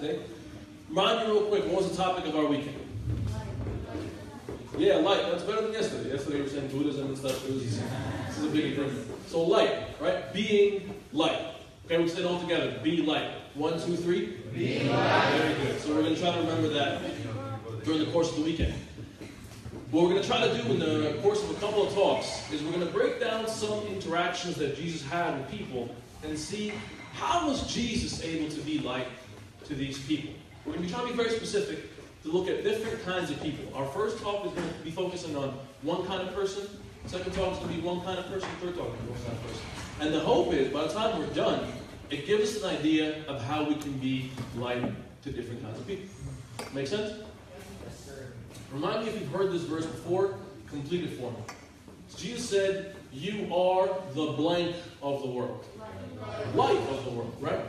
today. Remind me real quick, what was the topic of our weekend? Yeah, light. That's better than yesterday. Yesterday we were saying Buddhism and stuff. This is a big thing. So light, right? Being light. Okay, we said it all together. Be light. 1, 2, 3. Be light. Very good. So we're going to try to remember that during the course of the weekend. What we're going to try to do in the course of a couple of talks is we're going to break down some interactions that Jesus had with people and see how was Jesus able to be light to these people. We're going to be trying to be very specific to look at different kinds of people. Our first talk is going to be focusing on one kind of person. Second talk is going to be one kind of person. Third talk is one kind of person. And the hope is, by the time we're done, it gives us an idea of how we can be light to different kinds of people. Make sense? Yes, sir. Remind me if you've heard this verse before, complete it for me. Jesus said, you are the blank of the world. Light of the world, right?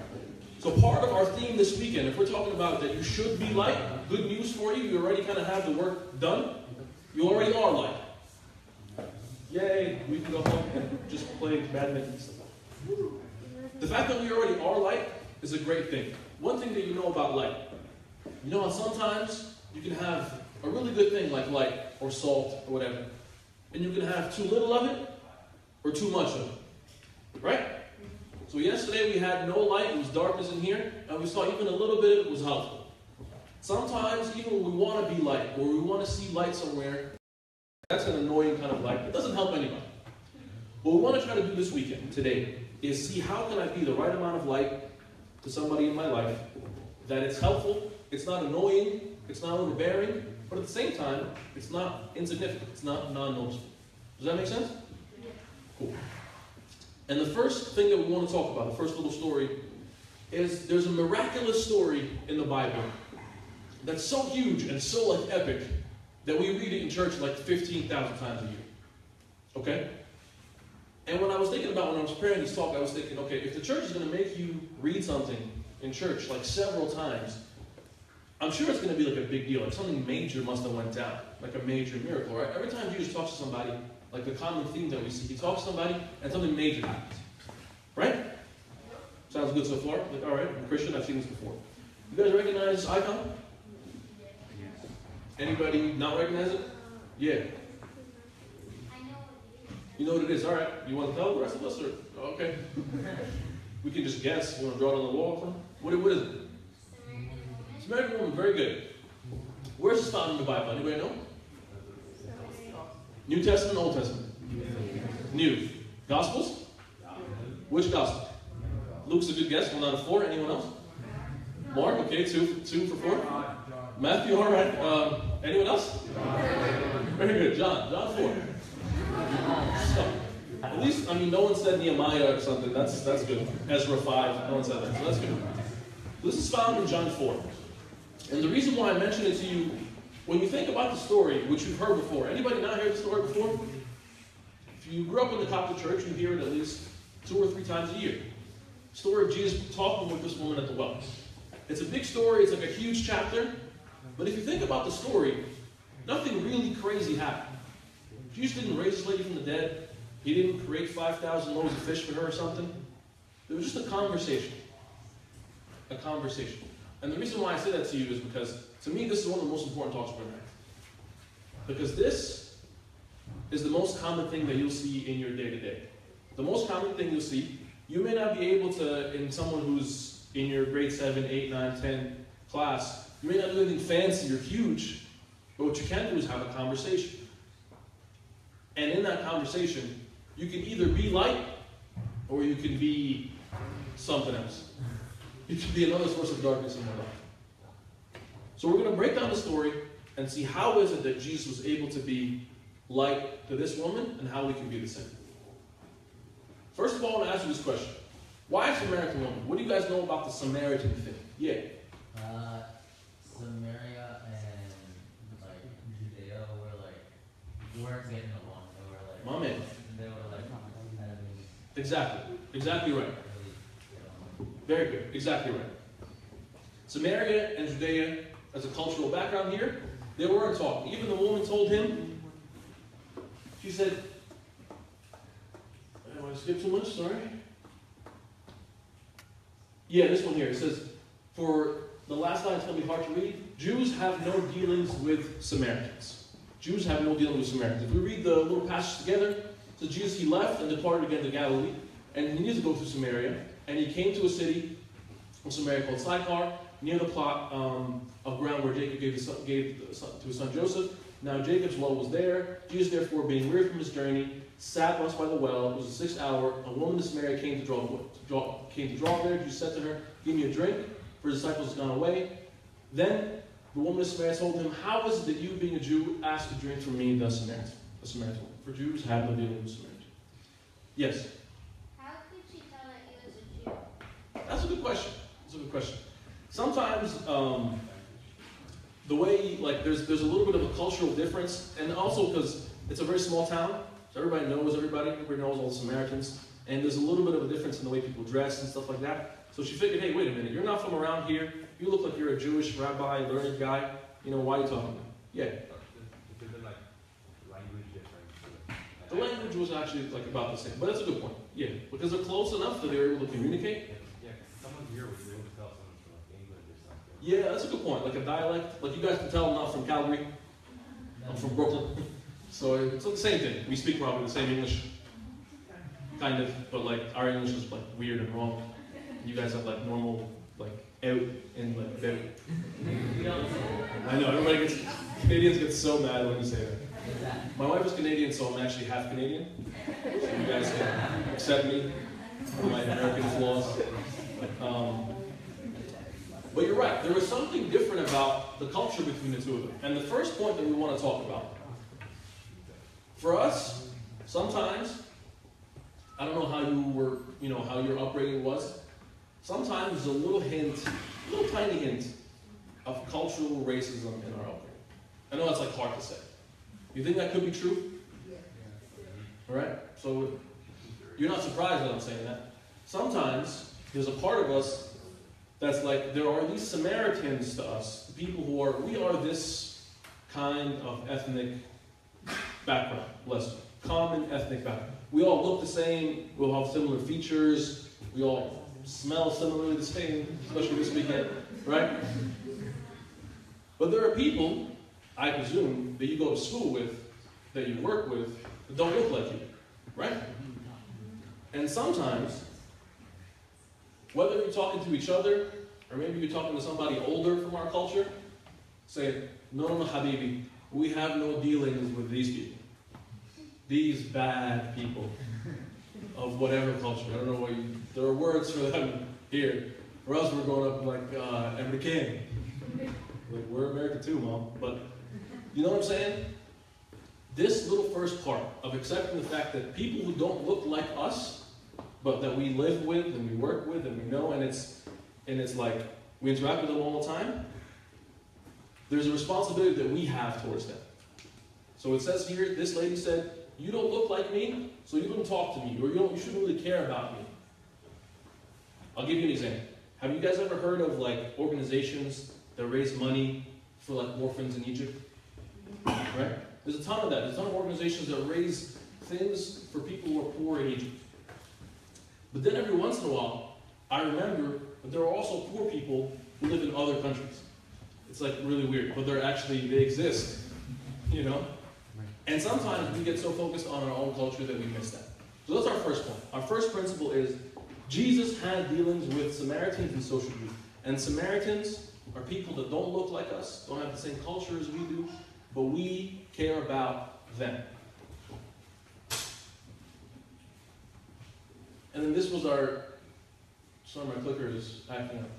So part of our theme this weekend, if we're talking about that you should be light, good news for you, you already kind of have the work done. You already are light. Yay, we can go home and just play badminton stuff. The fact that we already are light is a great thing. One thing that you know about light, you know how sometimes you can have a really good thing like light or salt or whatever, and you can have too little of it or too much of it, right? So yesterday we had no light, it was darkness in here, and we saw even a little bit of it was helpful. Sometimes even when we want to be light, or we want to see light somewhere, that's an annoying kind of light. It doesn't help anybody. What we want to try to do this weekend, today, is see how can I be the right amount of light to somebody in my life, that it's helpful, it's not annoying, it's not overbearing, but at the same time, it's not insignificant, it's not non-noticeable. Does that make sense? Cool. And the first thing that we want to talk about, the first little story, is there's a miraculous story in the Bible that's so huge and so like epic that we read it in church like 15,000 times a year. Okay? And when I was preparing this talk, I was thinking, okay, if the church is going to make you read something in church like several times, I'm sure it's going to be like a big deal. Like something major must have went down, like a major miracle, right? Every time Jesus talks to somebody, like the common theme that we see, he talks to somebody and something major happens, right? Sounds good so far? Like, all right, I'm a Christian, I've seen this before. You guys recognize this icon? Anybody not recognize it? Yeah. You know what it is? All right. You want to tell the rest of us? Or okay. We can just guess. You want to draw it on the wall or something? What is it? Samaritan woman. Very good. Where's this found in the Bible? Anybody know? New Testament, Old Testament? New. Gospels? Which gospel? Luke's a good guess. 1 out of 4. Anyone else? Mark? Okay, 2 for 4. Matthew, all right. Anyone else? Very good. John 4. So, at least, no one said Nehemiah or something. That's good. Ezra 5. No one said that. So that's good. This is found in John 4. And the reason why I mention it to you, when you think about the story, which you've heard before, anybody not heard the story before? If you grew up in the Coptic church, you hear it at least 2 or 3 times a year. The story of Jesus talking with this woman at the well. It's a big story. It's like a huge chapter. But if you think about the story, nothing really crazy happened. Jesus didn't raise this lady from the dead. He didn't create 5,000 loaves of fish for her or something. It was just a conversation. A conversation. And the reason why I say that to you is because, to me, this is one of the most important talks we're going to have. Because this is the most common thing that you'll see in your day-to-day. The most common thing you'll see, you may not be able to, in someone who's in your grade 7, 8, 9, 10 class, you may not do anything fancy or huge, but what you can do is have a conversation. And in that conversation, you can either be light, or you can be something else. You can be another source of darkness in your life. So we're going to break down the story and see how is it that Jesus was able to be light to this woman, and how we can be the same. First of all, I want to ask you this question. Why a Samaritan woman? What do you guys know about the Samaritan thing? Yeah. Samaria and Judea weren't getting along. They were My man. They were enemies. Exactly right. Very good. Exactly right. Samaria and Judea, as a cultural background here, they weren't talking. Even the woman told him, she said, I don't want to skip too much, sorry. Yeah, this one here. It says, for the last line is going to be hard to read. Jews have no dealings with Samaritans. Jews have no dealings with Samaritans. If we read the little passage together, so Jesus, he left and departed again to Galilee, and he needed to go through Samaria, and he came to a city in Samaria called Sychar, near the plot of ground where Jacob gave to his son Joseph. Now Jacob's well was there. Jesus, therefore, being weary from his journey, sat once by the well. It was the 6th hour. A woman in Samaria came to draw there. Jesus said to her, "Give me a drink," for his disciples had gone away. Then the woman in Samaria told him, "How is it that you, being a Jew, ask a drink from me, the Samaritan woman? For Jews have no dealing with Samaritans." Yes? How could she tell that he was a Jew? That's a good question. That's a good question. Sometimes the way, like, there's a little bit of a cultural difference, and also because it's a very small town, so everybody knows everybody knows all the Samaritans, and there's a little bit of a difference in the way people dress and stuff like that. So she figured, hey, wait a minute, you're not from around here, you look like you're a Jewish rabbi, learned guy, why are you talking to me? Yeah. Is there like language difference? The language was actually like about the same, but that's a good point. Yeah, because they're close enough that they're able to communicate. Yeah, because someone here was able to tell someone from like England or something. Yeah, that's a good point. Like a dialect, like you guys can tell I'm not from Calgary, I'm from Brooklyn. So it's the same thing. We speak probably the same English, kind of, but like our English is like weird and wrong. You guys have like normal, like out and like out. I know, Canadians get so mad when you say that. My wife is Canadian, so I'm actually half Canadian. So you guys can accept me for my American flaws. But you're right, there was something different about the culture between the two of them. And the first point that we want to talk about, for us, sometimes, I don't know how you were, how your upbringing was, sometimes there's a little tiny hint of cultural racism in our upbringing. I know that's like hard to say. You think that could be true? Yeah. All right? So you're not surprised that I'm saying that. Sometimes there's a part of us that's like, there are these Samaritans to us, the people we are this kind of ethnic background, common ethnic background. We all look the same, we all have similar features, we all smell similarly the same, especially this weekend, right? But there are people, I presume, that you go to school with, that you work with, that don't look like you, right? And sometimes, whether you're talking to each other, or maybe you're talking to somebody older from our culture, say, no, Habibi, we have no dealings with these people. These bad people of whatever culture. I don't know there are words for them here. For us, we're growing up like American. Like, we're American too, Mom. But you know what I'm saying? This little first part of accepting the fact that people who don't look like us, but that we live with and we work with and we know, and it's like we interact with them all the time, there's a responsibility that we have towards them. So it says here, this lady said, you don't look like me, so you don't talk to me, or you shouldn't really care about me. I'll give you an example. Have you guys ever heard of like organizations that raise money for like orphans in Egypt? Right? There's a ton of that. There's a ton of organizations that raise things for people who are poor in Egypt. But then every once in a while, I remember that there are also poor people who live in other countries. It's like really weird, but they exist, And sometimes we get so focused on our own culture that we miss that. So that's our first point. Our first principle is Jesus had dealings with Samaritans and social groups. And Samaritans are people that don't look like us, don't have the same culture as we do, but we care about them. And then this was sorry, my clicker is acting up.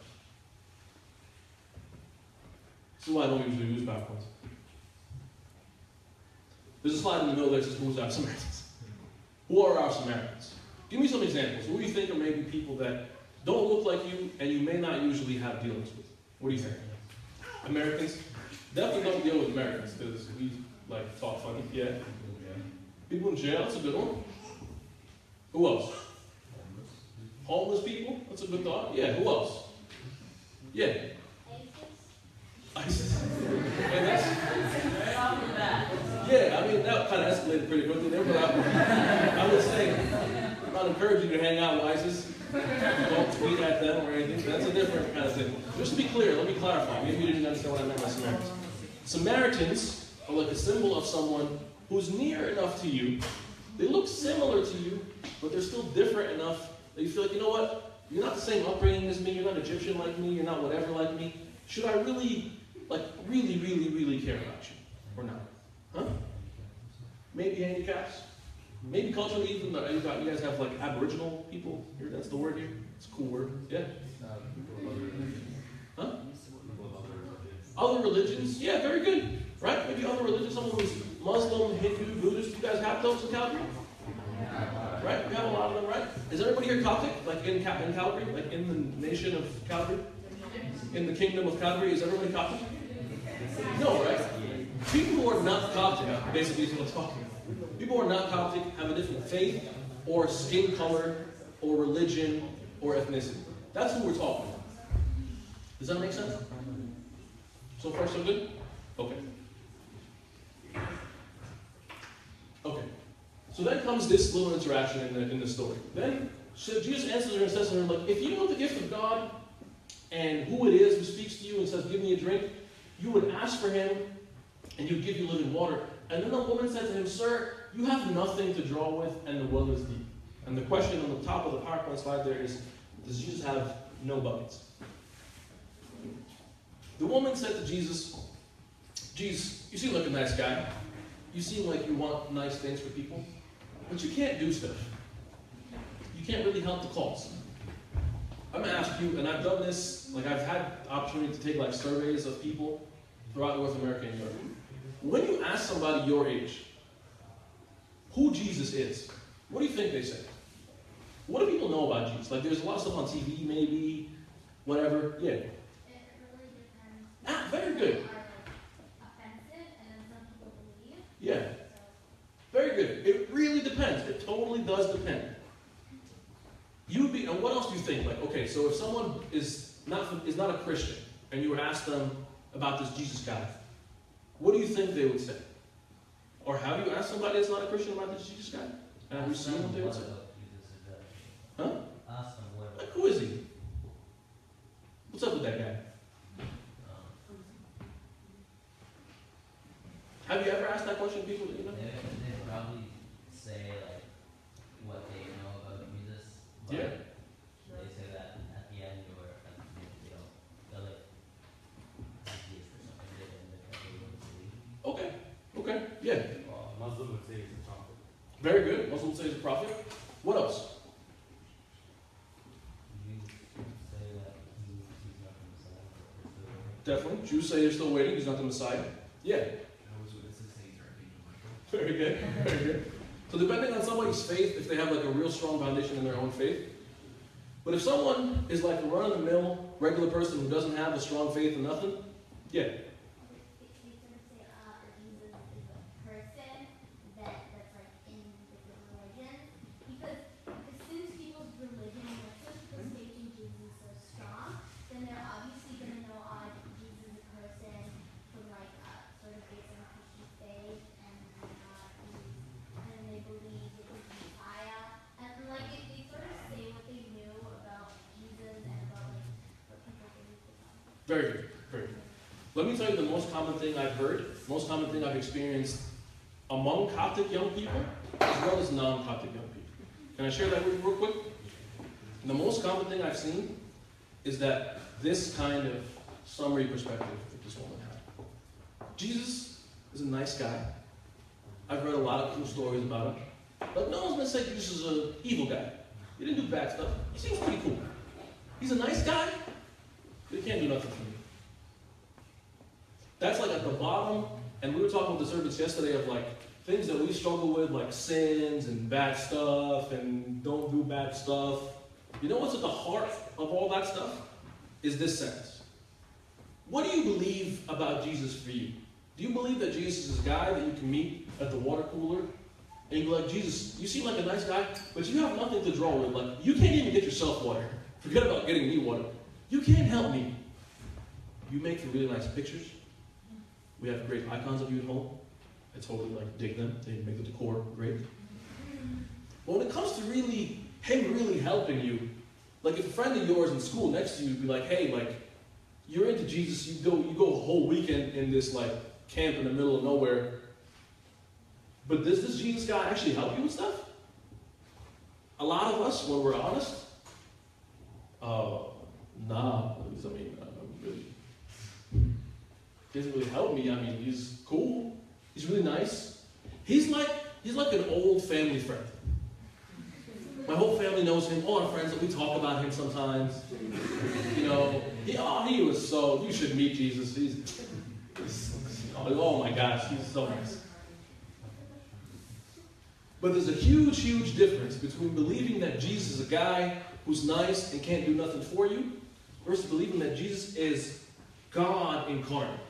This is why I don't usually use PowerPoints. There's a slide in the middle that says, who's our Samaritans? Who are our Samaritans? Give me some examples. Who do you think are maybe people that don't look like you and you may not usually have dealings with? What do you think? Americans? Definitely don't deal with Americans because we talk funny. Yeah. People in jail, that's a good one. Who else? Homeless people? That's a good thought. Yeah, who else? Yeah. ISIS. Yeah, I mean, that kind of escalated pretty quickly there, but I would say, I'm not encouraging you to hang out with ISIS. Don't tweet at them or anything. That's a different kind of thing. Just to be clear, let me clarify. Maybe you didn't understand what I meant by Samaritans. Samaritans are like a symbol of someone who's near enough to you. They look similar to you, but they're still different enough that you feel like, you know what? You're not the same upbringing as me. You're not Egyptian like me. You're not whatever like me. Should I really, really care about you? Or not? Huh? Maybe handicaps. Maybe culturally, even you guys have like Aboriginal people here. That's the word here. It's a cool word. Yeah. Huh? Other religions. Yeah, very good. Right? Maybe other religions. Someone who's Muslim, Hindu, Buddhist. You guys have those in Calgary? Right? We have a lot of them, right? Is everybody here Coptic? Like in Calgary? Like in the nation of Calgary? In the kingdom of Calgary? Is everybody Coptic? No, right? People who are not Coptic, basically is what I'm talking about. People who are not Coptic have a different faith, or skin color, or religion, or ethnicity. That's who we're talking about. Does that make sense? So far, so good? Okay. Okay. So then comes this little interaction in the story. Then Jesus answers her and says to her, like, if you know the gift of God and who it is who speaks to you and says, give me a drink, you would ask for him and he would give you living water. And then the woman said to him, sir, you have nothing to draw with and the well is deep. And the question on the top of the PowerPoint slide there is, does Jesus have no buckets? The woman said to Jesus, Jesus, you seem like a nice guy. You seem like you want nice things for people. But you can't do stuff. You can't really help the cause. I'm going to ask you, and I've done this, like I've had the opportunity to take like surveys of people throughout North America and Europe. When you ask somebody your age who Jesus is, what do you think they say? What do people know about Jesus? Like there's a lot of stuff on TV, maybe, whatever. Yeah. It really depends. Ah, very good. Some are offensive, and then some people believe. Yeah. So, Very good. It really depends. It totally does depend. And what else do you think? Like, okay, so if someone is not a Christian, and you were asked them about this Jesus guy, what do you think they would say? Or have you asked somebody that's not a Christian about this Jesus guy? And have you seen what they would say? Huh? Ask them what. Like, who is he? What's up with that guy? Have you ever asked that question to people that you know? They probably say like what they know about Jesus. But Yeah. They say that at the end or at the beginning, they'll like atheist or something. They wouldn't believe. Okay. Okay. Yeah. Muslim would say he's a prophet. Very good. Muslim would say he's a prophet. What else? Jews say that he's not the Messiah. Definitely. Jews say they're still waiting. He's not the Messiah. Yeah. Very good. Very good. So depending on somebody's faith, if they have like a real strong foundation in their own faith. But if someone is like a run-of-the-mill, regular person who doesn't have a strong faith in nothing, yeah. he's going to say, Jesus is a person that's like in different religions. Because as soon as people's religion, as soon as people's faith in Jesus is so strong, then they're obviously going to know Jesus is a person from like sort of based on Christian faith, and they believe that he's Messiah. And like they sort of say what they knew about Jesus and about like what people believed about him. Very good. Very good. Let me tell you the most common thing I've heard, most common thing I've experienced among Coptic young people, as well as non-Coptic young people. Can I share that with you real quick? The most common thing I've seen is that this kind of summary perspective that this woman had. Jesus is a nice guy. I've read a lot of cool stories about him. But no one's going to say Jesus is an evil guy. He didn't do bad stuff. He seems pretty cool. He's a nice guy, but he can't do nothing for me. That's like at the bottom, and we were talking with the servants yesterday of like things that we struggle with, like sins and bad stuff and don't do bad stuff. You know what's at the heart of all that stuff? Is this sentence. What do you believe about Jesus for you? Do you believe that Jesus is a guy that you can meet at the water cooler? And you be like, Jesus, you seem like a nice guy, but you have nothing to draw with. Like, you can't even get yourself water. Forget about getting me water. You can't help me. You make some really nice pictures. We have great icons of you at home. I totally like dig them. They make the decor great. But when it comes to him really helping you, Like if a friend of yours in school next to you would be like, hey, like, you're into Jesus, you go a whole weekend in this like camp in the middle of nowhere. But does this Jesus guy actually help you with stuff? A lot of us, when we're honest, nah. I mean, really, he doesn't really help me. I mean, he's cool. He's really nice. He's like an old family friend. My whole family knows him. All our friends, we talk about him sometimes. You know, he was so. You should meet Jesus. Oh my gosh, he's so nice. But there's a huge, huge difference between believing that Jesus is a guy who's nice and can't do nothing for you, versus believing that Jesus is God incarnate,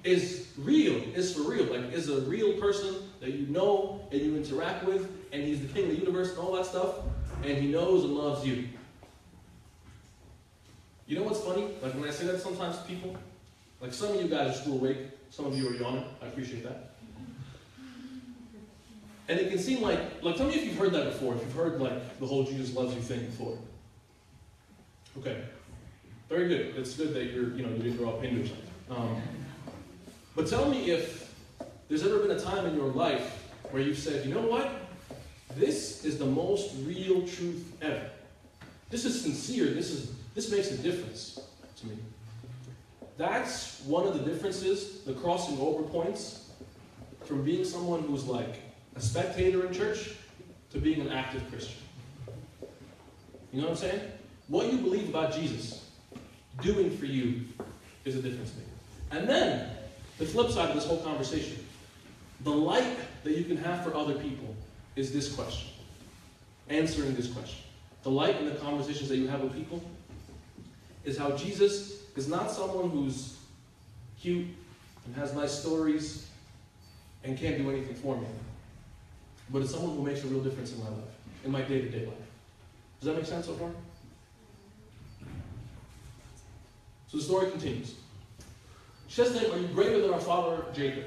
is real, is for real, like is a real person that you know and you interact with, and he's the king of the universe and all that stuff, and he knows and loves you. You know what's funny? Like when I say that sometimes to people, like some of you guys are still awake, some of you are yawning. I appreciate that. And it can seem like tell me if you've heard that before, if you've heard like the whole Jesus loves you thing before. Okay. Very good. It's good that you didn't grow up Hindu or something. But tell me if there's ever been a time in your life where you've said, you know what? This is the most real truth ever. This is sincere. This makes a difference to me. That's one of the differences, the crossing over points, from being someone who's like a spectator in church to being an active Christian. You know what I'm saying? What you believe about Jesus doing for you is a difference maker. And then, the flip side of this whole conversation, the light that you can have for other people is this question. Answering this question. The light in the conversations that you have with people is how Jesus is not someone who's cute and has nice stories and can't do anything for me, but it's someone who makes a real difference in my life, in my day-to-day life. Does that make sense so far? So the story continues. She says to him, are you greater than our father Jacob,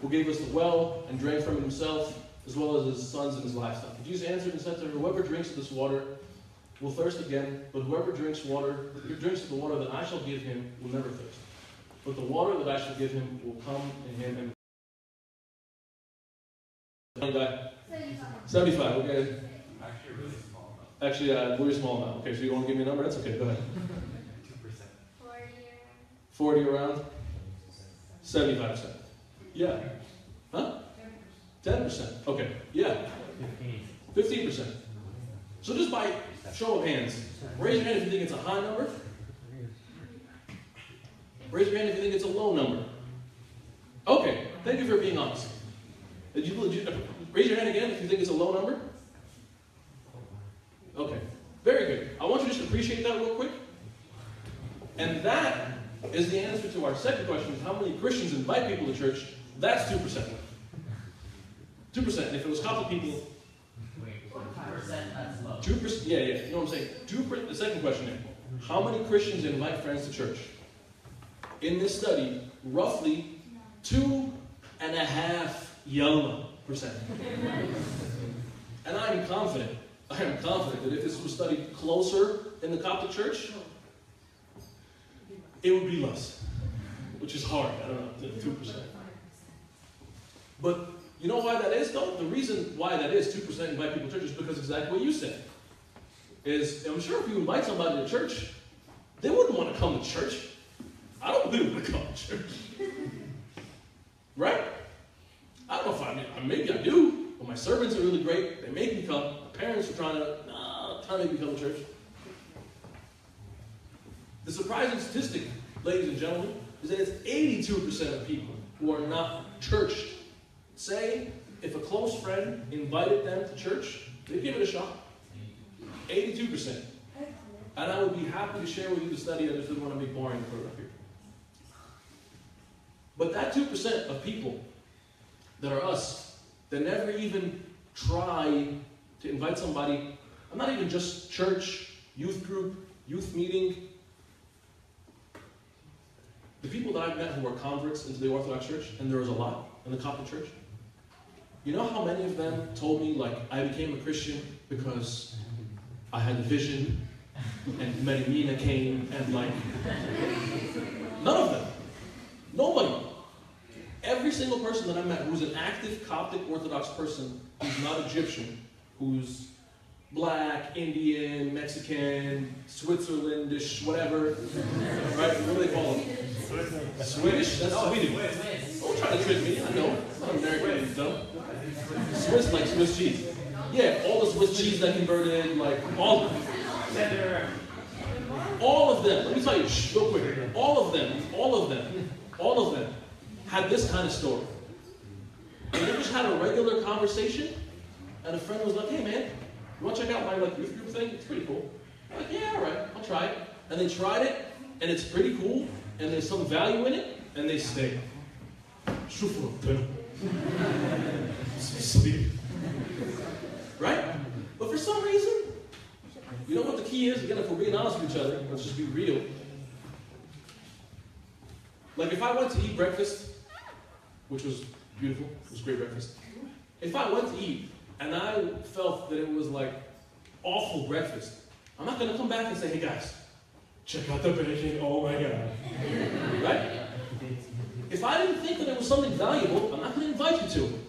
who gave us the well and drank from it himself, as well as his sons and his livestock? And Jesus answered and said to her, whoever drinks of this water will thirst again, but whoever drinks of the water that I shall give him will never thirst. But the water that I shall give him will come in him and 75, okay. Actually, a really small amount. Actually, a really small amount. Okay, so you want to give me a number? That's okay, go ahead. 2%. 40 40 around? 75%. Yeah. Huh? 10%. Okay, yeah. 15%. So just by show of hands, raise your hand if you think it's a high number. Raise your hand if you think it's a low number. Okay, thank you for being honest. Raise your hand again if you think it's a low number. Okay, very good. I want you to just appreciate that real quick. And that is the answer to our second question, is how many Christians invite people to church? That's 2%. 2%. And if it was Catholic people... Wait, 2%, that's low. 2%, yeah. You know what I'm saying? 2%, the second question here. How many Christians invite friends to church? In this study, roughly 2.5% young percent. And I am confident that if this was studied closer in the Coptic Church, it would be less, which is hard. I don't know, 2%. But you know why that is, though? The reason why that is 2% invite people to church is because exactly what you said. I'm sure if you invite somebody to church, they wouldn't want to come to church. I don't really want to come to church. Right? I don't know if maybe I do, but my servants are really great. They make me come. My parents are trying to make me come to church. The surprising statistic, ladies and gentlemen, is that it's 82% of people who are not churched say if a close friend invited them to church, they'd give it a shot. 82%. And I would be happy to share with you the study. I just didn't want to be boring and put it up here. But that 2% of people that are us, that never even try to invite somebody, I'm not even just church, youth group, youth meeting. The people that I've met who are converts into the Orthodox Church, and there was a lot in the Coptic Church, you know how many of them told me, like, I became a Christian because I had the vision and Merimina came, and like, none of them. Nobody. Every single person that I met who's an active Coptic Orthodox person who's not Egyptian, who's black, Indian, Mexican, Switzerlandish, whatever, right? What do they call them? Swedish? That's Sweden. Don't try to trick me. I know. I'm not American, dumb. Swiss, like Swiss cheese. Yeah, all the Swiss cheese that converted, like all of them. All of them. Let me tell you, real quick. All of them had this kind of story. And they just had a regular conversation, and a friend was like, "Hey man, you want to check out my like youth group thing? It's pretty cool." I'm like, "Yeah, all right, I'll try it." And they tried it, and it's pretty cool, and there's some value in it, and they stay. Right? But for some reason, you know what the key is? Again, if we're being honest with each other, let's just be real. Like if I went to eat breakfast, which was beautiful, it was great breakfast. If I went to eat and I felt that it was like awful breakfast, I'm not going to come back and say, "Hey guys, check out the bacon, oh my God." Right? If I didn't think that it was something valuable, I'm not going to invite you to it.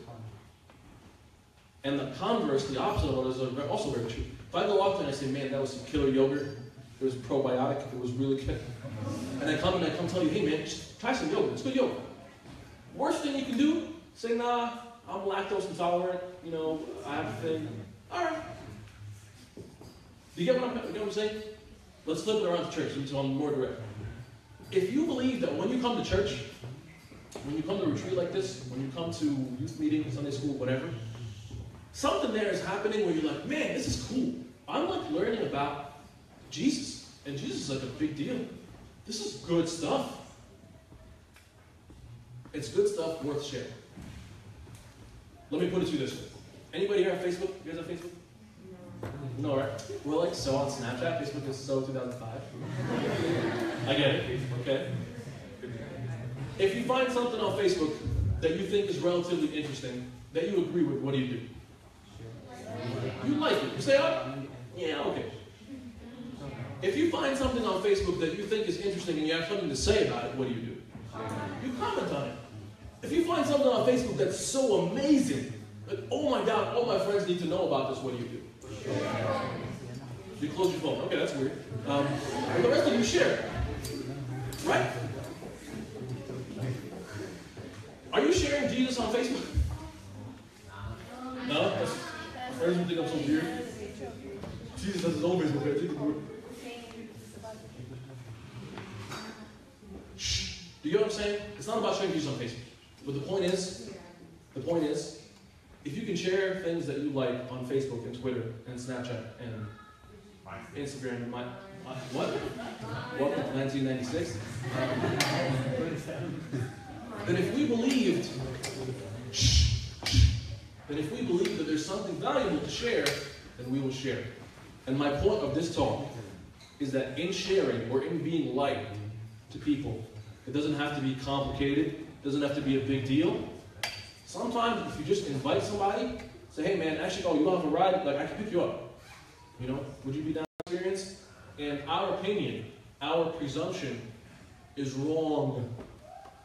And the converse, the opposite of it, is also very true. If I go out there and I say, "Man, that was some killer yogurt, it was probiotic, it was really good," and I come tell you, "Hey man, just try some yogurt, it's good yogurt." Worst thing you can do, say, "Nah, I'm lactose intolerant, you know, I have a thing." All right. Do you get what I'm saying? Let's flip it around to church, so I'm more direct. If you believe that when you come to church, when you come to a retreat like this, when you come to youth meeting, Sunday school, whatever, something there is happening where you're like, "Man, this is cool. I'm like learning about Jesus, and Jesus is like a big deal. This is good stuff." It's good stuff worth sharing. Let me put it to you this way. Anybody here on Facebook? You guys have Facebook? No, right? We're like so on Snapchat. Facebook is so 2005. I get it. Okay. If you find something on Facebook that you think is relatively interesting, that you agree with, what do? You like it. You say, "Oh, yeah, okay." If you find something on Facebook that you think is interesting and you have something to say about it, what do? You comment on it. If you find something on Facebook that's so amazing, like, "Oh my God, all my friends need to know about this," what do? You close your phone. Okay, that's weird. But the rest of you share. Right? Are you sharing Jesus on Facebook? No? Friends would think I'm so weird. Jesus has his own Facebook page. Shh. Do you know what I'm saying? It's not about sharing Jesus on Facebook. But the point is, if you can share things that you like on Facebook and Twitter and Snapchat and Instagram and what? Welcome to 1996. Then if we believed that there's something valuable to share, then we will share. And my point of this talk is that in sharing or in being light to people, it doesn't have to be complicated, it doesn't have to be a big deal. Sometimes if you just invite somebody, say, "Hey man, actually, oh, you don't have a ride? Like, I can pick you up. You know, would you be down to experience?" And our opinion, our presumption is wrong.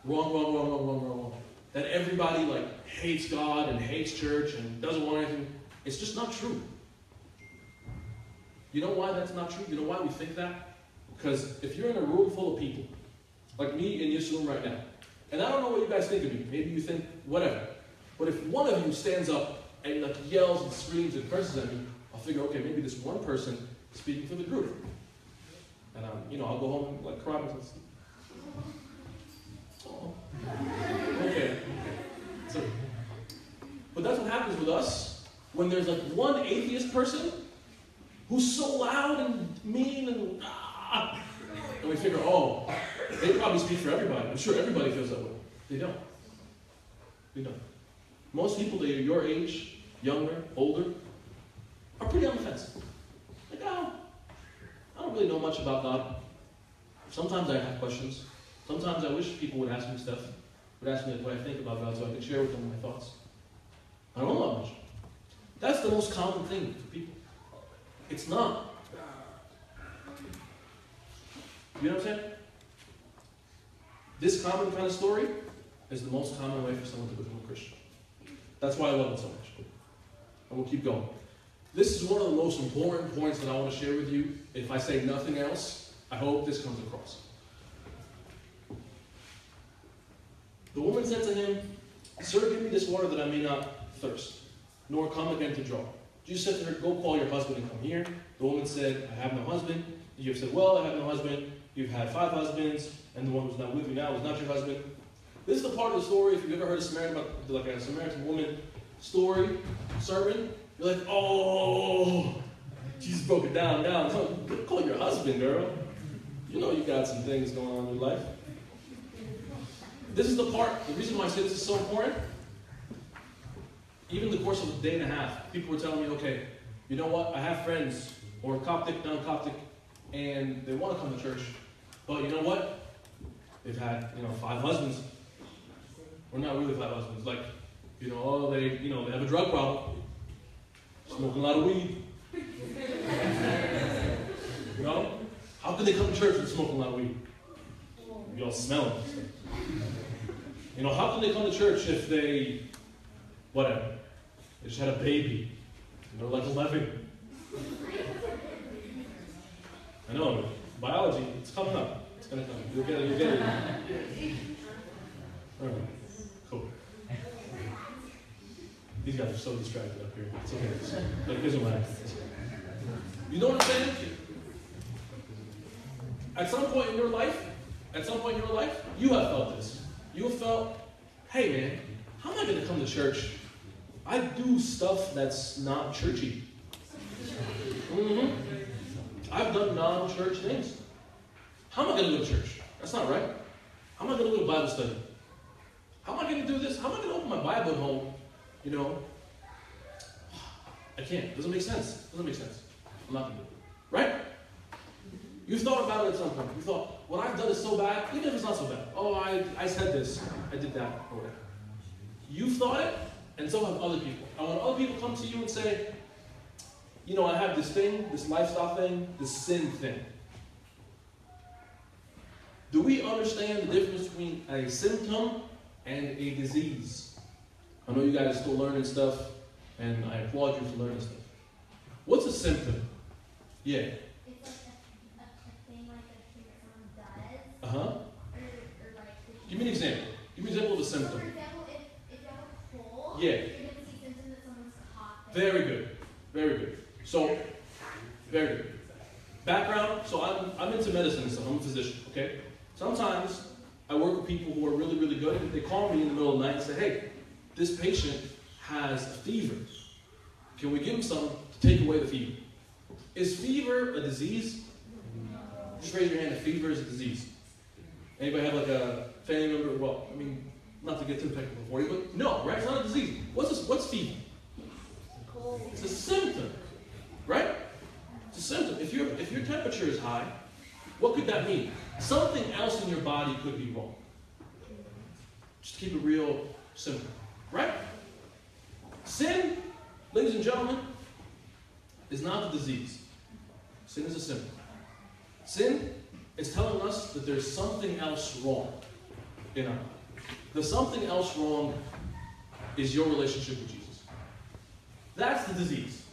Wrong. That everybody like hates God and hates church and doesn't want anything. It's just not true. You know why that's not true? You know why we think that? Because if you're in a room full of people, like me in this room right now, and I don't know what you guys think of me. Maybe you think whatever. But if one of you stands up and like yells and screams and curses at me, I'll figure, okay, maybe this one person is speaking for the group. And I'll go home and like cry and say, "Oh, okay." So, but that's what happens with us when there's like one atheist person who's so loud and mean and we figure, oh, they probably speak for everybody. I'm sure everybody feels that way. They don't. Most people that are your age, younger, older, are pretty on the fence. Like, oh, I don't really know much about God. Sometimes I have questions. Sometimes I wish people would ask me stuff, would ask me what I think about God so I could share with them my thoughts. I don't know that much. That's the most common thing for people. It's not. You know what I'm saying? This common kind of story is the most common way for someone to become a Christian. That's why I love it so much. And we'll keep going. This is one of the most important points that I want to share with you. If I say nothing else, I hope this comes across. The woman said to him, "Sir, give me this water that I may not thirst, nor come again to draw." Jesus said to her, "Go call your husband and come here." The woman said, "I have no husband." You have said, "Well, I have no husband. You've had 5 husbands, and the one who's not with you now is not your husband." This is the part of the story, if you've ever heard a Samaritan woman story, sermon, you're like, "Oh, Jesus broke it down now. No, call your husband, girl. You know you got some things going on in your life." This is the part, the reason why I say this is so important. Even in the course of a day and a half, people were telling me, "Okay, you know what? I have friends who are Coptic, non-Coptic, and they want to come to church. But you know what? They've had, 5 husbands. Or not really 5 husbands. Like, they have a drug problem. Smoking a lot of weed. How can they come to church and smoking a lot of weed? Y'all smell it. How can they come to church if they, whatever, they just had a baby, and they're like 11. I know, biology, it's coming up. It's going to come. You'll get it. All right, cool. These guys are so distracted up here. It's okay. It doesn't matter. You know what I'm saying? At some point in your life, you have felt this. You have felt, "Hey man, how am I going to come to church? I do stuff that's not churchy. I've done non-church things. How am I going to go to church? That's not right. How am I going to go to Bible study? How am I going to do this? How am I going to open my Bible at home? I can't. It doesn't make sense. I'm not going to do it. Right? You've thought about it at some point. You thought, what I've done is so bad, even if it's not so bad. Oh, I said this. I did that. Or whatever. You've thought it, and so have other people. And when other people come to you and say, I have this thing, this lifestyle thing, this sin thing. Do we understand the difference between a symptom and a disease? I know you guys are still learning stuff, and I applaud you for learning stuff. What's a symptom? Yeah. It's like a thing like a thing that someone does. Uh-huh. Or like... Give me an example. Give me an example of a symptom. So for example, if you have a cold, Yeah. you're going to see symptoms that someone's coughing. Very good. Very good. So, very good. Background, so I'm into medicine and stuff. I'm a physician, okay? Sometimes I work with people who are really, really good, and they call me in the middle of the night and say, "Hey, this patient has a fever. Can we give him some to take away the fever?" Is fever a disease? Just raise your hand if fever is a disease. Anybody have like a family member? Well, not to get too technical for you, but no, right? It's not a disease. What's fever? It's a symptom, right? It's a symptom. If your temperature is high, what could that mean? Something else in your body could be wrong. Just keep it real simple, right? Sin, ladies and gentlemen, is not the disease. Sin is a symptom. Sin is telling us that there's something else wrong in our life. The something else wrong is your relationship with Jesus. That's the disease.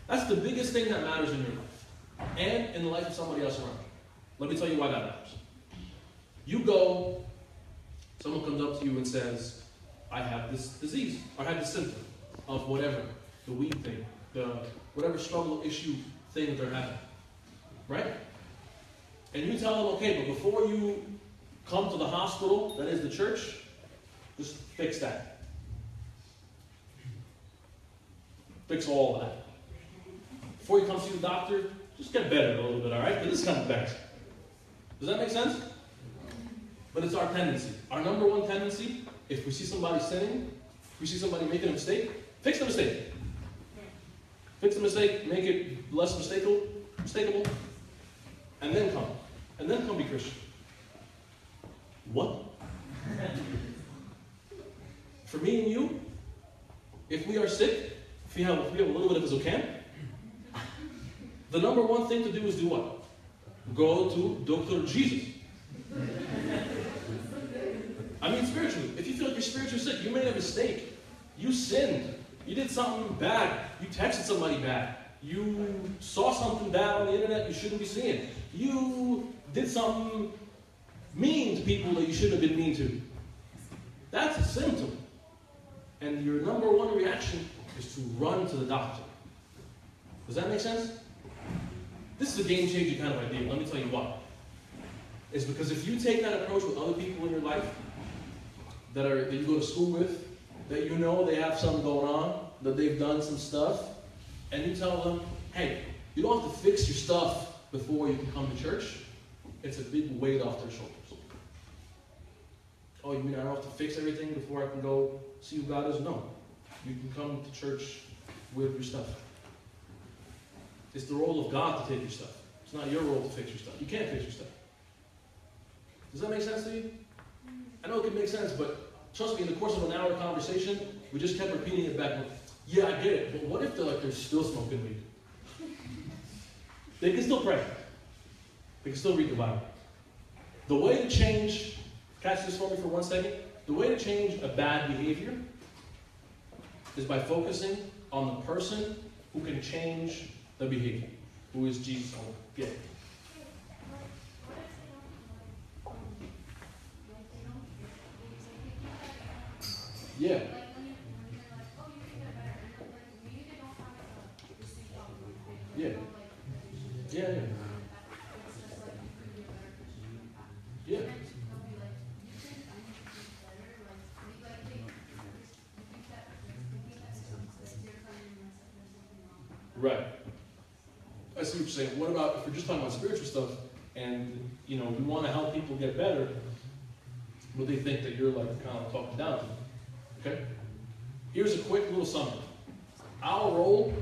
That's the biggest thing that matters in your life and in the life of somebody else around you. Let me tell you why that matters. You go, someone comes up to you and says, "I have this disease, or I have this symptom of whatever, the weed thing, the whatever struggle, issue thing that they're having." Right? And you tell them, "Okay, but before you come to the hospital, that is the church, just fix that. Fix all of that. Before you come see the doctor, just get better a little bit, all right? But this comes back." Does that make sense? But it's our tendency. Our number one tendency, if we see somebody sinning, if we see somebody making a mistake, fix the mistake. Fix the mistake, make it less mistakable, and then come. And then come be Christian. What? For me and you, if we are sick, if we have a little bit of a zokam, the number one thing to do is do what? Go to Dr. Jesus. I mean spiritually. If you feel like you're spiritually sick, you made a mistake. You sinned. You did something bad. You texted somebody bad. You saw something bad on the internet you shouldn't be seeing. You did something mean to people that you shouldn't have been mean to. That's a symptom. And your number one reaction is to run to the doctor. Does that make sense? This is a game-changing kind of idea. Let me tell you why. It's because if you take that approach with other people in your life that you go to school with, that you know they have something going on, that they've done some stuff, and you tell them, hey, you don't have to fix your stuff before you can come to church, it's a big weight off their shoulders. Oh, you mean I don't have to fix everything before I can go see who God is? No. You can come to church with your stuff. It's the role of God to take your stuff. It's not your role to fix your stuff. You can't fix your stuff. Does that make sense to you? I know it can make sense, but trust me, in the course of an hour conversation, we just kept repeating it back. Yeah, I get it, but what if they're still smoking weed? They can still pray. They can still read the Bible. The way to change, catch this for me for 1 second, the way to change a bad behavior is by focusing on the person who can change the behavior, who is Jesus. Yeah. Yeah. Yeah. Yeah, yeah. Yeah. Right. I see what you're saying. What about if we're just talking about spiritual stuff and, we want to help people get better, but they think that you're like kind of talking down to them? Okay? Here's a quick little summary. Our role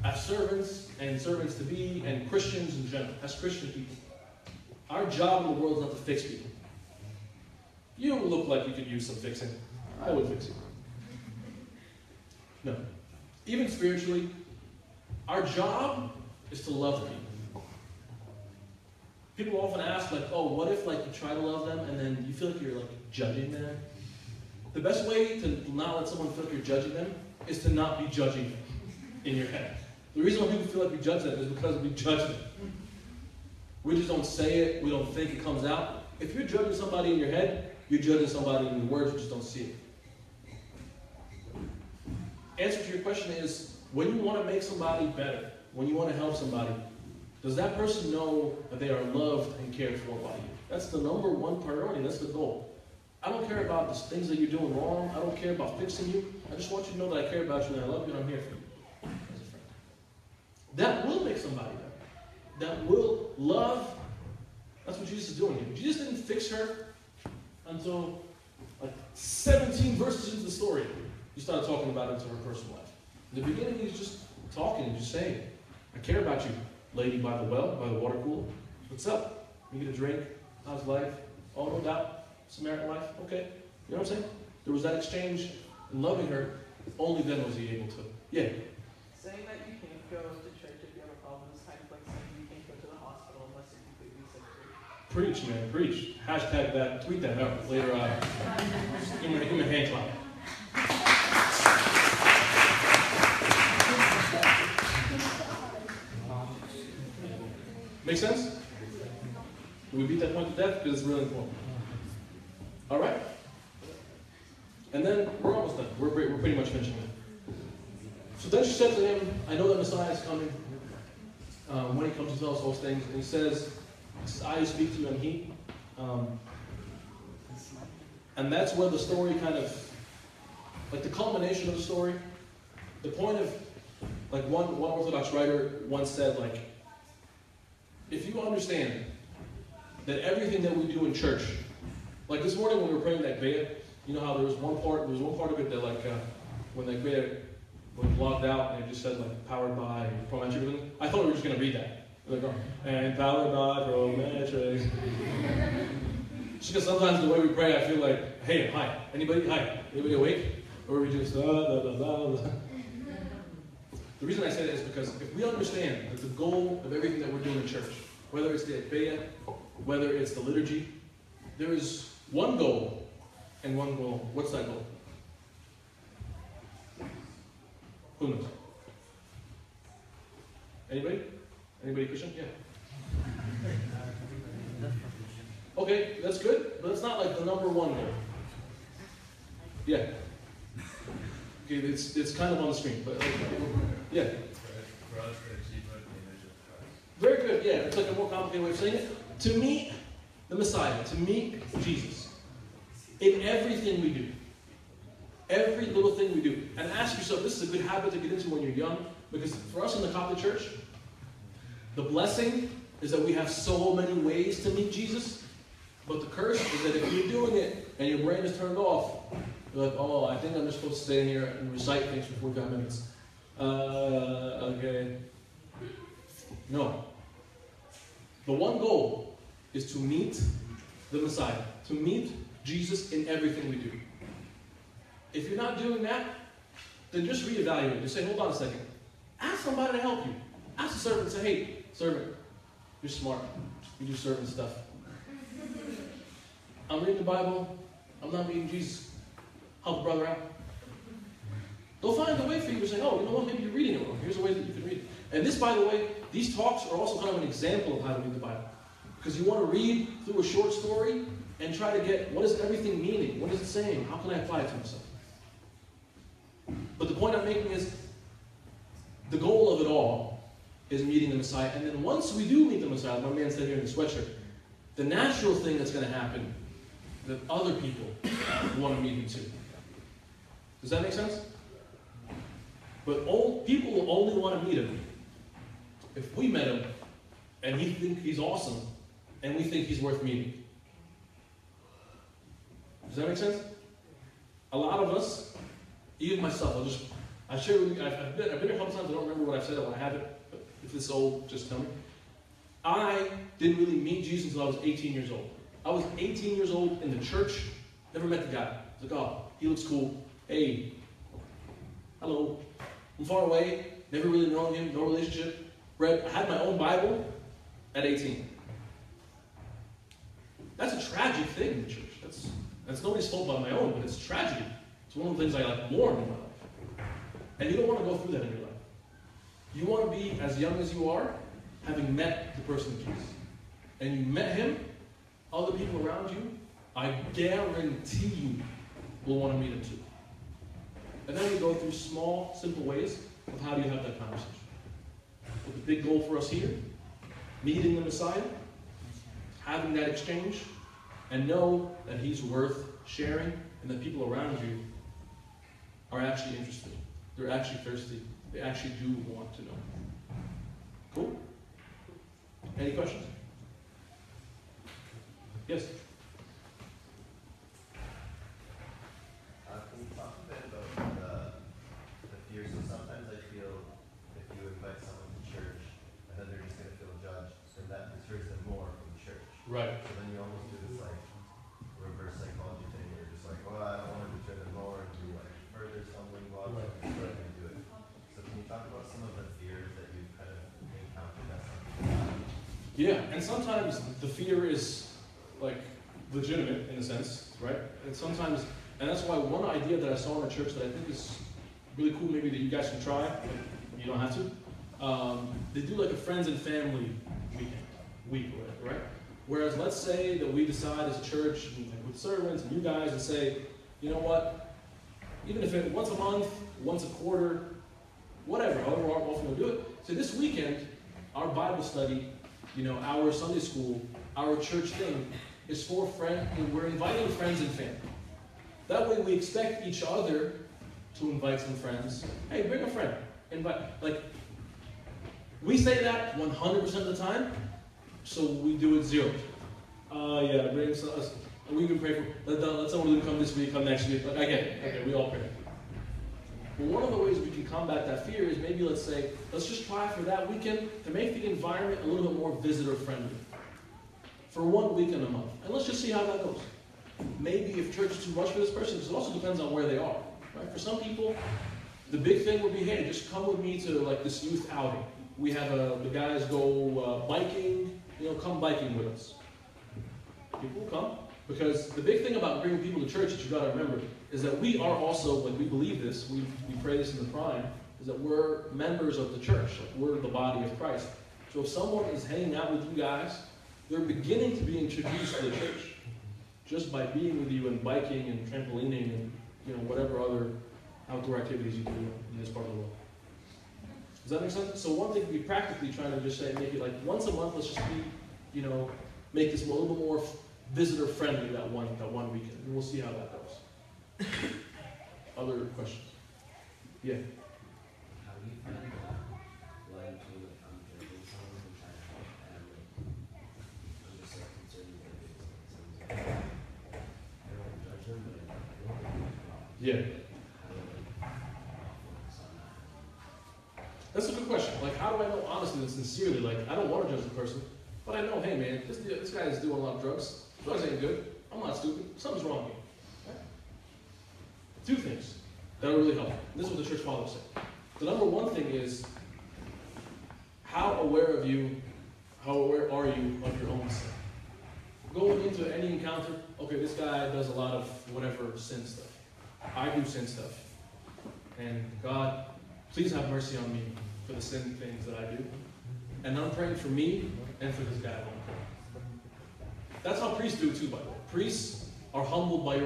as servants and servants-to-be and Christians in general, as Christian people, our job in the world is not to fix people. You look like you could use some fixing. I would fix you. No. Even spiritually, our job is to love people. People often ask, what if you try to love them and then you feel like you're judging them? The best way to not let someone feel like you're judging them is to not be judging them in your head. The reason why people feel like we judge them is because we judge them. We just don't say it, we don't think it comes out. If you're judging somebody in your head, you're judging somebody in your words, you just don't see it. Answer to your question is, when you want to make somebody better, when you want to help somebody, does that person know that they are loved and cared for by you? That's the number one priority, that's the goal. I don't care about the things that you're doing wrong, I don't care about fixing you, I just want you to know that I care about you and I love you and I'm here for you as a friend. That will make somebody better. That will love. That's what Jesus is doing here. Jesus didn't fix her until 17 verses into the story. He started talking about it into her personal life. In the beginning, he's just talking and just saying, I care about you, lady by the well, by the water cooler. What's up? You get a drink? How's life? Oh, no doubt. Samaritan life? Okay. You know what I'm saying? There was that exchange in loving her. Only then was he able to. Yeah. Saying that you can't go to church if you have a problem is kind of like saying you can't go to the hospital unless you're completely sick. Preach, man, preach. Hashtag that, tweet that out later on. Give me a hand clap. Make sense? We beat that point to death because it's really important. All right? And then we're almost done. We're pretty much finishing it. So then she said to him, I know that Messiah is coming. When he comes, he tells us those things. And he says, I who speak to you am he. And that's where the story kind of, the culmination of the story, the point of, one Orthodox writer once said, if you understand that everything that we do in church, this morning when we were praying that Gbeya, you know how there was one part of it that when that Gbeya was logged out and it just said powered by Prometric. I thought we were just going to read that. And powered by Prometric. Just because sometimes the way we pray, I feel hey, hi, anybody? Hi, anybody awake? Or we just blah, blah, blah. The reason I say that is because if we understand that the goal of everything that we're doing in church whether it's the Agpeya, whether it's the liturgy, there is one goal and one goal. What's that goal? Who knows? Anybody? Anybody Christian? Yeah. Okay, that's good, but it's not like the number one goal. Yeah. Okay, it's kind of on the screen, but yeah. For us to achieve the image of Christ. Very good, yeah. It's like a more complicated way of saying it. To meet the Messiah, to meet Jesus, in everything we do. Every little thing we do. And ask yourself, this is a good habit to get into when you're young, because for us in the Catholic Church, the blessing is that we have so many ways to meet Jesus, but the curse is that if you're doing it and your brain is turned off, you're like, oh, I think I'm just supposed to stay in here and recite things for 45 minutes. Okay. No. The one goal is to meet the Messiah, to meet Jesus in everything we do. If you're not doing that, then just reevaluate. Just say, hold on a second. Ask somebody to help you. Ask the servant, say, hey, servant, you're smart. You do servant stuff. I'm reading the Bible. I'm not meeting Jesus. Help a brother out. They'll find a way for you to say, oh, you know what, maybe you're reading it wrong. Here's a way that you can read it. And this, by the way, these talks are also kind of an example of how to read the Bible. Because you want to read through a short story and try to get, what is everything meaning? What is it saying? How can I apply it to myself? But the point I'm making is, the goal of it all is meeting the Messiah. And then once we do meet the Messiah, my man said here in the sweatshirt, the natural thing that's going to happen, that other people want to meet him too. Does that make sense? But people will only want to meet him if we met him and we think he's awesome and we think he's worth meeting. Does that make sense? A lot of us, even myself, I share with you, I've been here a couple times, I don't remember what I've said, if I have it, but if it's old, just tell me. I didn't really meet Jesus until I was 18 years old. I was 18 years old in the church, never met the guy. I was like, oh, he looks cool. Hey, hello. I'm far away, never really known him, no relationship. I had my own Bible at 18. That's a tragic thing in the church. That's nobody's fault but my own, but it's tragedy. It's one of the things I mourn in my life. And you don't want to go through that in your life. You want to be as young as you are, having met the person of Jesus. And you met him, other people around you, I guarantee you will want to meet him too. And then we go through small, simple ways of how do you have that conversation. But the big goal for us here, meeting the Messiah, having that exchange, and know that he's worth sharing, and that people around you are actually interested. They're actually thirsty. They actually do want to know. Cool? Any questions? Yes? Can you talk a bit about the fear? So sometimes I feel if you invite someone to church and then they're just going to feel judged, then that deters them more from church. Right. So then you almost do this like reverse psychology thing where you're just like, well, I don't want to deter them more, and you like further stumbling blocks and you're going to do it. So can you talk about some of the fears that you've kind of encountered as something? Yeah, and sometimes the fear is like legitimate in a sense, right? And sometimes, and that's why one idea that I saw in the church that I think is really cool, maybe that you guys can try, but you don't have to. They do like a friends and family week or whatever, right? Whereas let's say that we decide as a church with servants and you guys and say, you know what, even if it once a month, once a quarter, whatever, however often we'll do it. So this weekend, our Bible study, our Sunday school, our church thing is for friends, and we're inviting friends and family. That way we expect each other to invite some friends. Hey, bring a friend. We say that 100% of the time, so we do it 0. Yeah, bring us. We can pray for, let someone come this week, come next week. I get it. Okay, we all pray. But one of the ways we can combat that fear is maybe let's just try for that weekend to make the environment a little bit more visitor friendly. For 1 week in a month. And let's just see how that goes. Maybe if church is too much for this person, because it also depends on where they are. Right? For some people, the big thing would be, hey, just come with me to like this youth outing. We have the guys go biking, come biking with us. People will come. Because the big thing about bringing people to church that you got to remember is that we are also, like we believe this, we pray this in the Prime, is that we're members of the church. Like we're the body of Christ. So if someone is hanging out with you guys, they're beginning to be introduced to the church just by being with you and biking and trampolining and whatever other outdoor activities you do in this part of the world. Does that make sense? So one thing we practically trying to just say, make it like once a month, let's just be, make this a little bit more visitor friendly that one weekend. And we'll see how that goes. Other questions? Yeah. How do you find line between I'm judging someone and trying to help, and I'm just concerned that it's I don't want to judge them, but I don't want to be wrong. Yeah. How do I focus on that? That's a good question. Like, how do I know honestly and sincerely? Like, I don't want to judge the person, but I know, hey man, this guy is doing a lot of drugs. Drugs ain't good. I'm not stupid. Something's wrong with me. Okay? Two things that will really help. This is what the church fathers say. The number one thing is, how aware are you of your own sin? Going into any encounter, okay, this guy does a lot of whatever sin stuff. I do sin stuff. And God, please have mercy on me for the sin things that I do. And I'm praying for me and for this guy. That's how priests do too, by the way. Priests are humbled by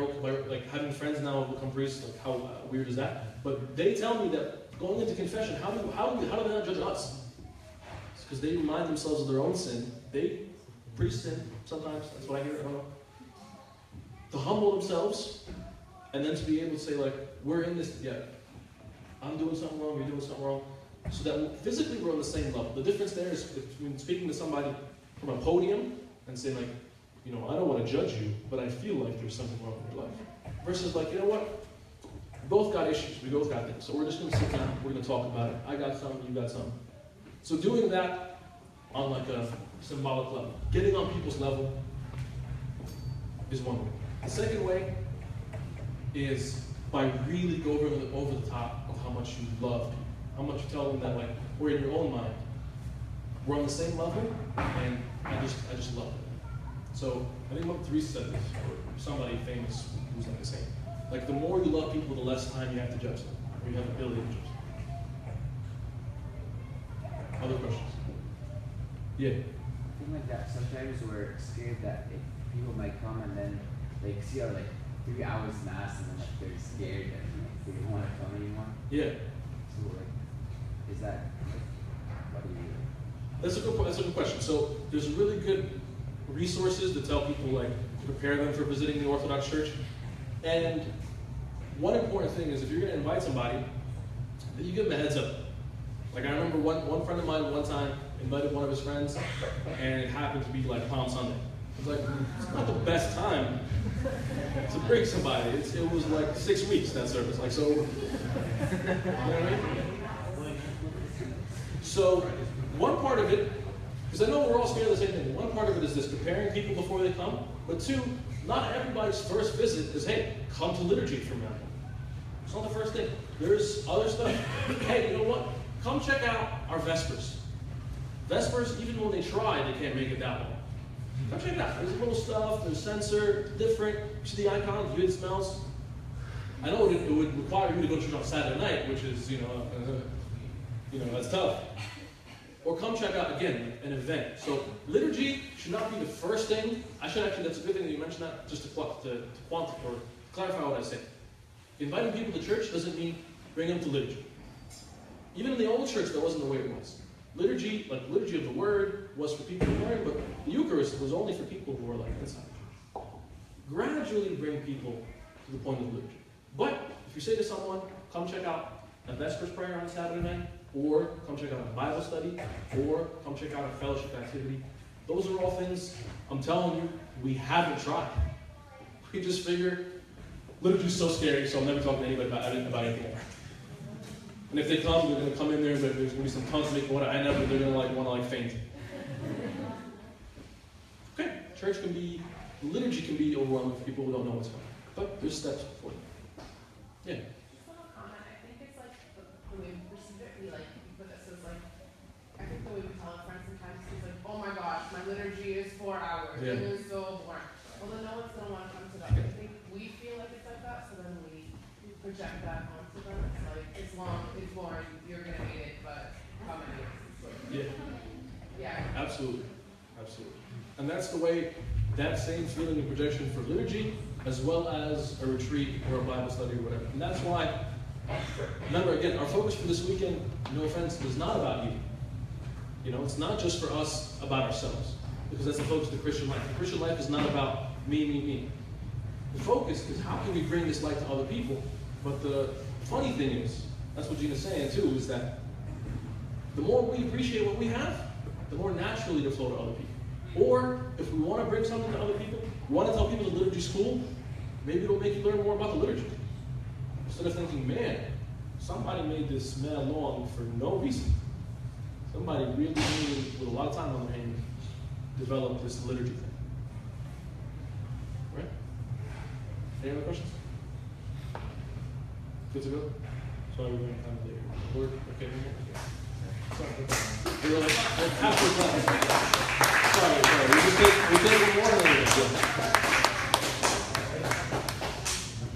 like having friends now become priests. Like how weird is that? But they tell me that going into confession, how do they not judge us? It's because they remind themselves of their own sin. Priests sin sometimes. That's what I hear. I don't know. To humble themselves, and then to be able to say like, we're in this together. I'm doing something wrong. You're doing something wrong. So that physically we're on the same level. The difference there is between speaking to somebody from a podium and saying like, I don't want to judge you, but I feel like there's something wrong in your life. Versus like, you know what? We both got issues. We both got things. So we're just going to sit down. We're going to talk about it. I got something. You got something. So doing that on like a symbolic level, getting on people's level is one way. The second way is by really going over the top of how much you love people. How much you tell them that like, we're in your own mind. We're on the same level, and I just love them. So I think what Teresa said this, or somebody famous who's like the same. Like the more you love people, the less time you have to judge them, or you have the ability to judge them. Other questions? Yeah. I think like that sometimes we're scared that if people might come and then like see our like 3 hours mass and then like they're scared and like, they don't want to come anymore. Yeah. So like, is that like, what do you? That's a good question. So there's really good resources to tell people like to prepare them for visiting the Orthodox Church. And one important thing is if you're going to invite somebody, that you give them a heads up. Like I remember one friend of mine one time invited one of his friends, and it happened to be like Palm Sunday. It's like it's not the best time to bring somebody. It was like 6 weeks that service. Like so, you know what I mean? So one part of it. Because I know we're all scared of the same thing. One part of it is this, preparing people before they come. But two, not everybody's first visit is, hey, come to liturgy from now on. It's not the first thing. There's other stuff. Hey, you know what? Come check out our Vespers. Vespers, even when they try, they can't make it that long. Come check it out. There's a little stuff, there's censer, different. You see the icons, good smells. I know it would require you to go to church on Saturday night, which is, that's tough. Or come check out, again, an event. So liturgy should not be the first thing. That's a good thing that you mentioned that, just to clarify what I said. Inviting people to church doesn't mean bring them to liturgy. Even in the old church, that wasn't the way it was. Liturgy, like liturgy of the word, was for people who learn, but the Eucharist was only for people who were like inside the church. Gradually bring people to the point of liturgy. But if you say to someone, come check out a Vespers prayer on Saturday night, or come check out a Bible study, or come check out a fellowship activity. Those are all things, I'm telling you, we haven't tried. We just figure, liturgy's so scary, so I'm never talking to anybody about anything ever. And if they come, they're going to come in there, but there's going to be some tongues making water. I know that they're going to want to faint. Okay, liturgy can be overwhelming for people who don't know what's going on. But there's steps for it. Yeah. Just a little comment. I think it's like the way we perceive it. We like put this as like. I think the way we tell our friends sometimes is like, oh my gosh, my liturgy is 4 hours. Yeah. It is so boring. Well, then no one's gonna want to come to that. I think we feel like it's like that, so then we project that onto them. It's like, it's long, it's boring, you're gonna hate it, but come and Yeah, yeah. absolutely. Absolutely. And that's the way, that same feeling and projection for liturgy, as well as a retreat or a Bible study or whatever. And that's why, remember again, our focus for this weekend, no offense, is not about you. You know, it's not just for us about ourselves, because that's the focus of the Christian life. The Christian life is not about me. The focus is how can we bring this light to other people. But the funny thing is, that's what Gina's saying too, is that the more we appreciate what we have, the more naturally to flow to other people. Or if we want to bring something to other people, we want to tell people the liturgy's cool, maybe it'll make you learn more about the liturgy. Instead of thinking, man, somebody made this man long for no reason. Somebody really, with a lot of time on their hands, developed this liturgy thing. Right? Any other questions? Good to go? Sorry, we're running kind of late. Lord, okay, no more? Sorry, we're like halfway class. Sorry. We take one more and then we're good.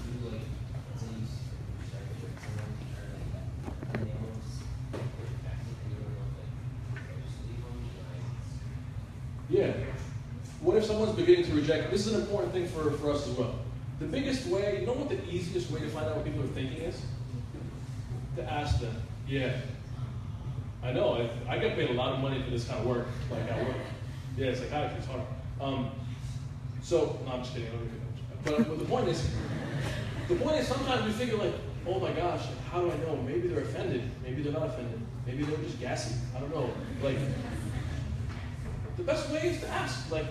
Do like, let's say you start to trick someone, or like, and they almost reject it, and you don't know if like, just leave them, like, Yeah. What if someone's beginning to reject? This is an important thing for us as well. The biggest way, you know what the easiest way to find out what people are thinking is? To ask them. Yeah. I know, I get paid a lot of money for this kind of work, like at work. Yeah, psychiatry, it's hard. So, no, I'm just kidding. But the point is sometimes we figure like, oh my gosh, how do I know? Maybe they're offended. Maybe they're not offended. Maybe they're just gassy. I don't know. Like, the best way is to ask. Like,